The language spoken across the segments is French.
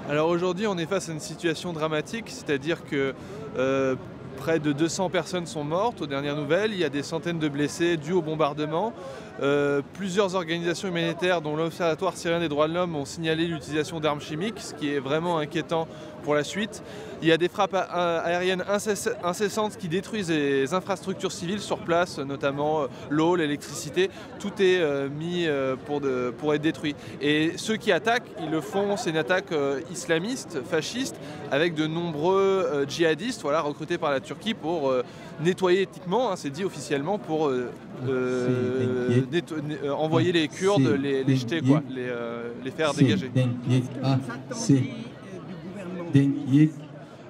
Alors aujourd'hui, on est face à une situation dramatique, c'est-à-dire que près de 200 personnes sont mortes aux dernières nouvelles, il y a des centaines de blessés dus au bombardement. Plusieurs organisations humanitaires, dont l'Observatoire syrien des droits de l'homme, ont signalé l'utilisation d'armes chimiques, ce qui est vraiment inquiétant pour la suite. Il y a des frappes aériennes incessantes qui détruisent les infrastructures civiles sur place, notamment l'eau, l'électricité. Tout est mis pour être détruit. Et ceux qui attaquent, ils le font, c'est une attaque islamiste, fasciste, avec de nombreux djihadistes recrutés par la Turquie pour nettoyer ethniquement, c'est dit officiellement, pour envoyer les Kurdes, les jeter, les faire dégager.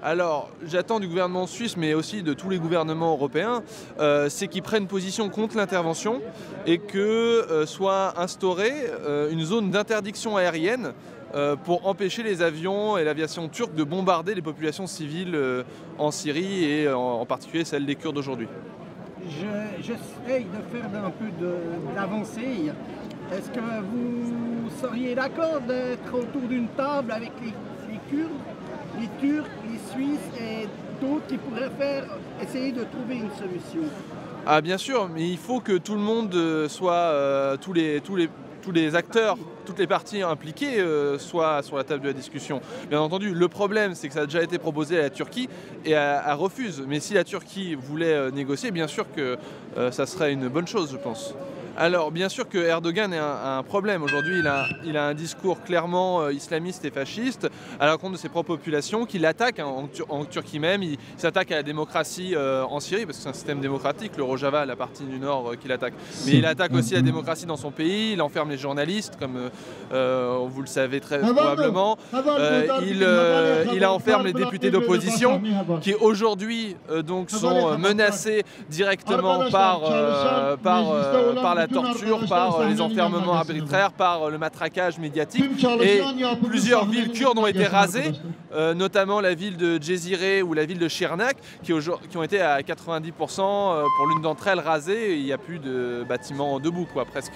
Alors, j'attends du gouvernement suisse, mais aussi de tous les gouvernements européens, c'est qu'ils prennent position contre l'intervention et que soit instaurée une zone d'interdiction aérienne pour empêcher les avions et l'aviation turque de bombarder les populations civiles en Syrie et en particulier celles des Kurdes aujourd'hui. J'essaye de faire un peu d'avancée. Est-ce que vous seriez d'accord d'être autour d'une table avec les Kurdes, les Turcs, les Suisses et d'autres qui pourraient essayer de trouver une solution? Ah bien sûr, mais il faut que tout le monde soit, tous les acteurs, toutes les parties impliquées soient sur la table de la discussion. Bien entendu, le problème, c'est que ça a déjà été proposé à la Turquie et elle refuse. Mais si la Turquie voulait négocier, bien sûr que ça serait une bonne chose, je pense. Alors, bien sûr que Erdogan a un problème. Aujourd'hui, il a un discours clairement islamiste et fasciste à l'encontre de ses propres populations, qui l'attaquent en Turquie même. Il s'attaque à la démocratie en Syrie, parce que c'est un système démocratique, le Rojava, la partie du nord, qu'il attaque. Mais il attaque aussi la démocratie dans son pays, il enferme les journalistes, comme vous le savez très probablement. Il enferme les députés d'opposition, qui aujourd'hui sont menacés directement par la torture, par les enfermements arbitraires, par le matraquage médiatique. Et plusieurs villes kurdes ont été rasées, notamment la ville de Cezire ou la ville de Şırnak, qui ont été à 90% pour l'une d'entre elles rasées. Et il n'y a plus de bâtiments debout, presque.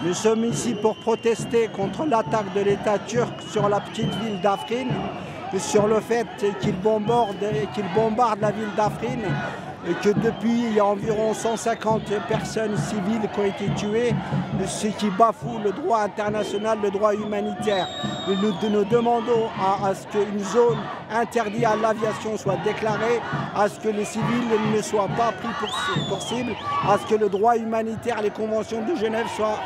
Nous sommes ici pour protester contre l'attaque de l'État turc sur la petite ville d'Afrin, sur le fait qu'il bombarde la ville d'Afrin, et que depuis il y a environ 150 personnes civiles qui ont été tuées, ce qui bafoue le droit international, le droit humanitaire. Nous demandons à ce qu'une zone interdite à l'aviation soit déclarée, à ce que les civils ne soient pas pris pour cible, à ce que le droit humanitaire, les conventions de Genève soient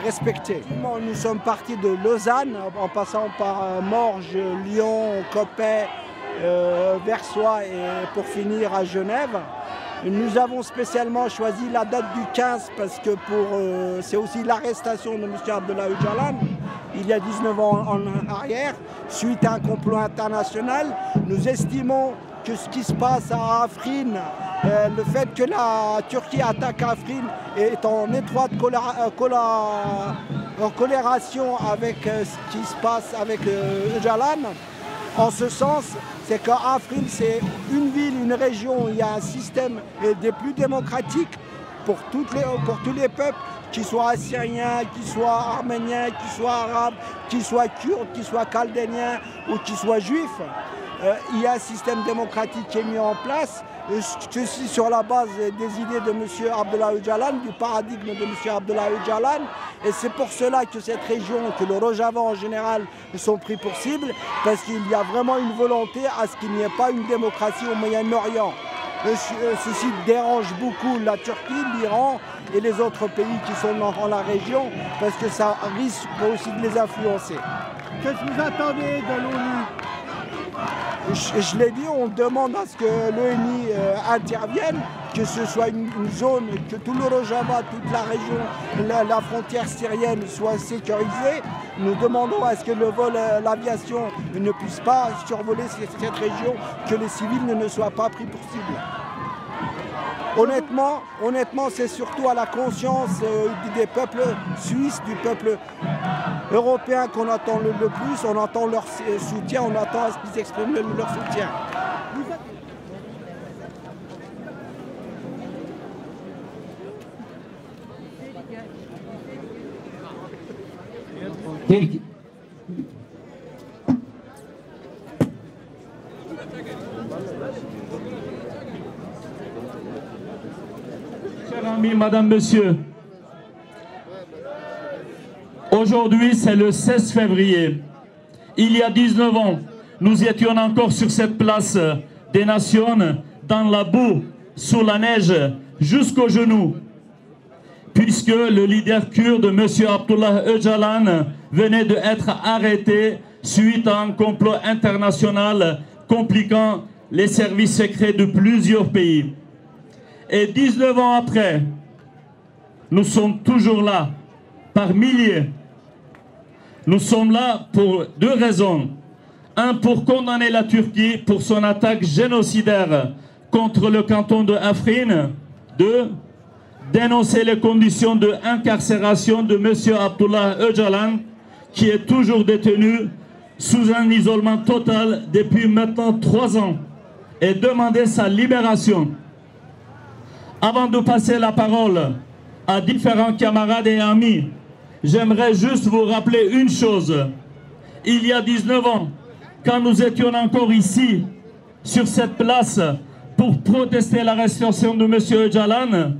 respectées. Nous sommes partis de Lausanne en passant par Morges, Lyon, Coppet, Versoix et pour finir à Genève. Nous avons spécialement choisi la date du 15 parce que c'est aussi l'arrestation de M. Abdullah Öcalan il y a 19 ans en arrière, suite à un complot international. Nous estimons que ce qui se passe à Afrin, le fait que la Turquie attaque Afrin est en étroite corrélation avec ce qui se passe avec Öcalan. En ce sens, c'est qu'Afrin, c'est une ville, une région où il y a un système des plus démocratiques pour tous les peuples, qu'ils soient assyriens, qu'ils soient arméniens, qu'ils soient arabes, qu'ils soient kurdes, qu'ils soient chaldéens ou qu'ils soient juifs. Il y a un système démocratique qui est mis en place, ceci sur la base des idées de M. Abdullah Öcalan, du paradigme de M. Abdullah Öcalan. Et c'est pour cela que cette région, que le Rojava en général, sont pris pour cible, parce qu'il y a vraiment une volonté à ce qu'il n'y ait pas une démocratie au Moyen-Orient. Ceci dérange beaucoup la Turquie, l'Iran et les autres pays qui sont dans la région, parce que ça risque aussi de les influencer. Qu'est-ce que vous attendez de l'ONU? Je l'ai dit, on demande à ce que l'ONU intervienne, que ce soit une zone, que tout le Rojava, toute la région, la frontière syrienne soit sécurisée. Nous demandons à ce que le vol, l'aviation ne puisse pas survoler cette région, que les civils ne soient pas pris pour cible. Honnêtement, c'est surtout à la conscience des peuples suisses, du peuple européen qu'on attend le plus. On attend leur soutien, on attend à ce qu'ils expriment leur soutien. Chers amis, madame, monsieur, aujourd'hui c'est le 16 février. Il y a 19 ans, nous étions encore sur cette place des Nations, dans la boue, sous la neige, jusqu'aux genoux, puisque le leader kurde, M. Abdullah Öcalan, venait d'être arrêté suite à un complot international compliquant les services secrets de plusieurs pays. Et 19 ans après, nous sommes toujours là, par milliers. Nous sommes là pour deux raisons. Un, pour condamner la Turquie pour son attaque génocidaire contre le canton de Afrin. Deux, dénoncer les conditions d'incarcération de M. Abdullah Öcalan, qui est toujours détenu sous un isolement total depuis maintenant 3 ans, et demander sa libération. Avant de passer la parole à différents camarades et amis, j'aimerais juste vous rappeler une chose. Il y a 19 ans, quand nous étions encore ici, sur cette place, pour protester l'arrestation de M. Öcalan,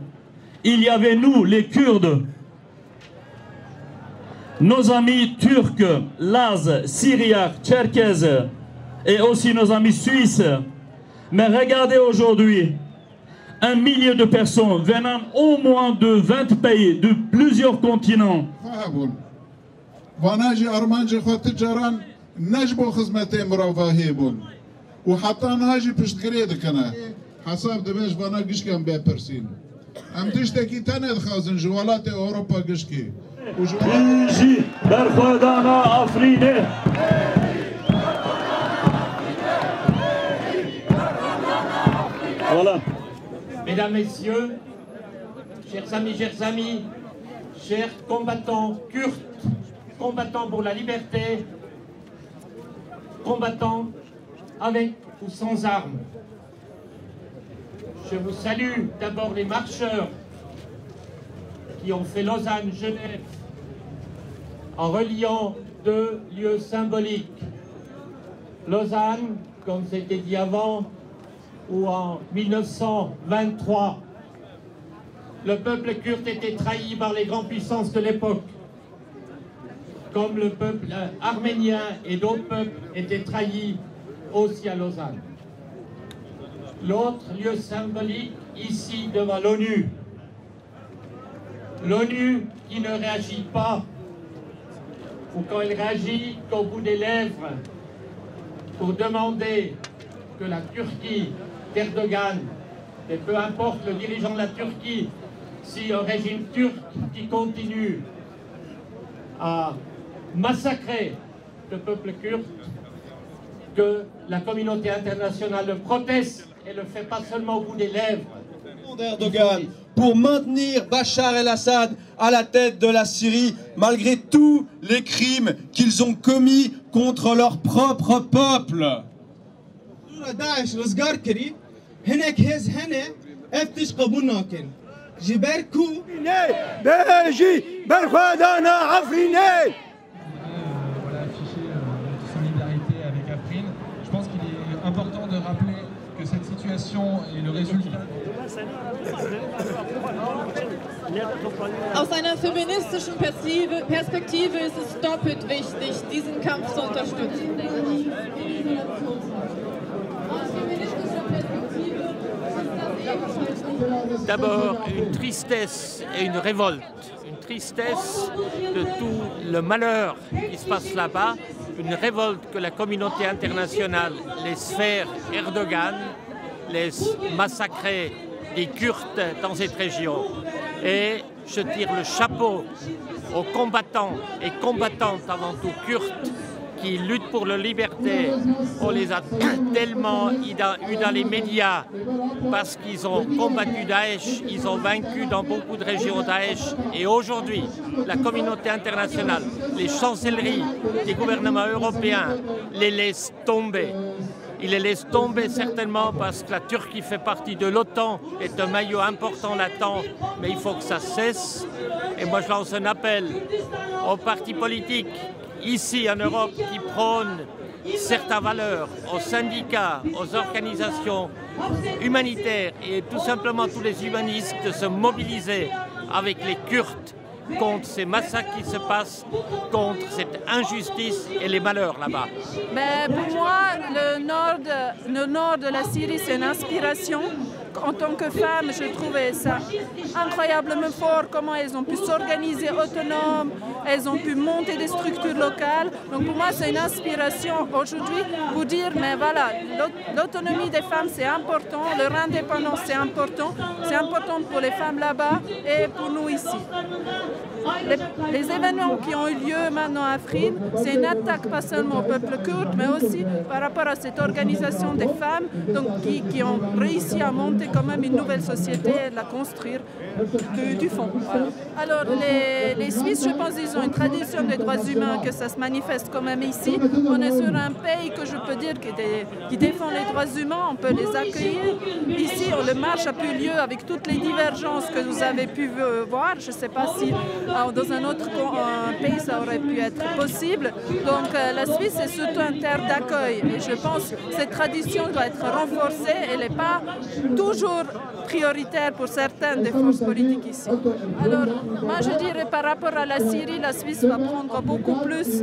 il y avait nous, les Kurdes, nos amis turcs, Laz, Syriaques, Tcherkèzes, et aussi nos amis suisses. Mais regardez aujourd'hui, 1 millier de personnes venant au moins de 20 pays, de plusieurs continents. Voilà. Mesdames, Messieurs, chers amis, chers combattants kurdes, combattants pour la liberté, combattants avec ou sans armes. Je vous salue d'abord les marcheurs qui ont fait Lausanne-Genève en reliant 2 lieux symboliques. Lausanne, comme c'était dit avant, où en 1923, le peuple kurde était trahi par les grandes puissances de l'époque, comme le peuple arménien et d'autres peuples étaient trahis aussi à Lausanne. L'autre lieu symbolique, ici devant l'ONU. L'ONU qui ne réagit pas, ou quand elle réagit qu'au bout des lèvres, pour demander que la Turquie d'Erdogan, et peu importe le dirigeant de la Turquie, si un régime turc qui continue à massacrer le peuple kurde, que la communauté internationale le proteste et le fait pas seulement au bout des lèvres. D'Erdogan pour maintenir Bachar el-Assad à la tête de la Syrie malgré tous les crimes qu'ils ont commis contre leur propre peuple. Je pense qu'il est important de rappeler que cette situation est le résultat. Aus einer feministischen Perspektive ist es doppelt wichtig, diesen Kampf zu unterstützen. D'abord, une tristesse et une révolte. Une tristesse de tout le malheur qui se passe là-bas, une révolte que la communauté internationale laisse faire Erdogan, laisse massacrer des Kurdes dans cette région. Et je tire le chapeau aux combattants et combattantes avant tout kurdes qui luttent pour leur liberté. On les a tellement eu dans les médias parce qu'ils ont combattu Daesh, ils ont vaincu dans beaucoup de régions Daesh. Et aujourd'hui, la communauté internationale, les chancelleries des gouvernements européens les laissent tomber. Ils les laissent tomber certainement parce que la Turquie fait partie de l'OTAN, est un maillot important là-dedans, mais il faut que ça cesse. Et moi je lance un appel aux partis politiques ici en Europe qui prônent certaines valeurs, aux syndicats, aux organisations humanitaires et tout simplement tous les humanistes de se mobiliser avec les Kurdes contre ces massacres qui se passent, contre cette injustice et les malheurs là-bas. Pour moi, le nord de la Syrie, c'est une inspiration. En tant que femme, je trouvais ça incroyablement fort, comment elles ont pu s'organiser autonomes, elles ont pu monter des structures locales. Donc pour moi, c'est une inspiration aujourd'hui pour dire, mais voilà, l'autonomie des femmes, c'est important, leur indépendance, c'est important pour les femmes là-bas et pour nous ici. Les événements qui ont eu lieu maintenant à Afrin, c'est une attaque pas seulement au peuple kurde, mais aussi par rapport à cette organisation des femmes donc, qui ont réussi à monter quand même une nouvelle société et de la construire du fond. Voilà. Alors les Suisses, je pense, ils ont une tradition des droits humains, que ça se manifeste quand même ici. On est sur un pays que je peux dire qui défend les droits humains, on peut les accueillir. Ici, le marche a pu lieu avec toutes les divergences que vous avez pu voir. Je ne sais pas si dans un autre pays ça aurait pu être possible. Donc la Suisse est surtout une terre d'accueil et je pense que cette tradition doit être renforcée. Elle n'est pas toujours prioritaire pour certaines des forces politiques ici. Alors moi je dirais par rapport à la Syrie, la Suisse va prendre beaucoup plus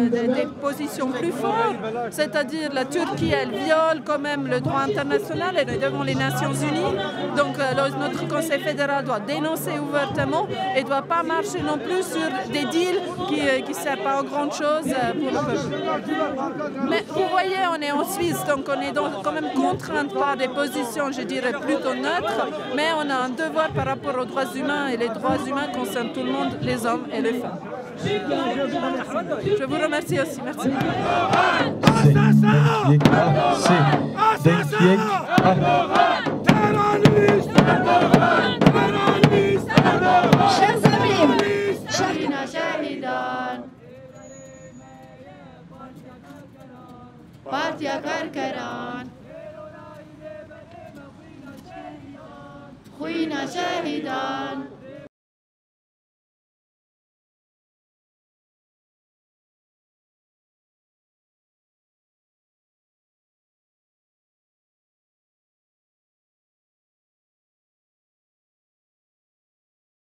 des positions plus fortes, c'est-à-dire la Turquie elle viole quand même le droit international, elle est devant les Nations Unies, donc notre Conseil fédéral doit dénoncer ouvertement et ne doit pas marcher non plus sur des deals qui ne servent pas à grand chose pour le peuple. Mais vous voyez, on est en Suisse, donc on est donc quand même contrainte par des positions, je dirais, plutôt neutres, mais on a un devoir par rapport aux droits humains et les droits humains concernent tout le monde, les hommes et les femmes. Je vous remercie aussi, merci. Chers amis, شهدنا شاهدان بارتيا كركران خوينا شاهدان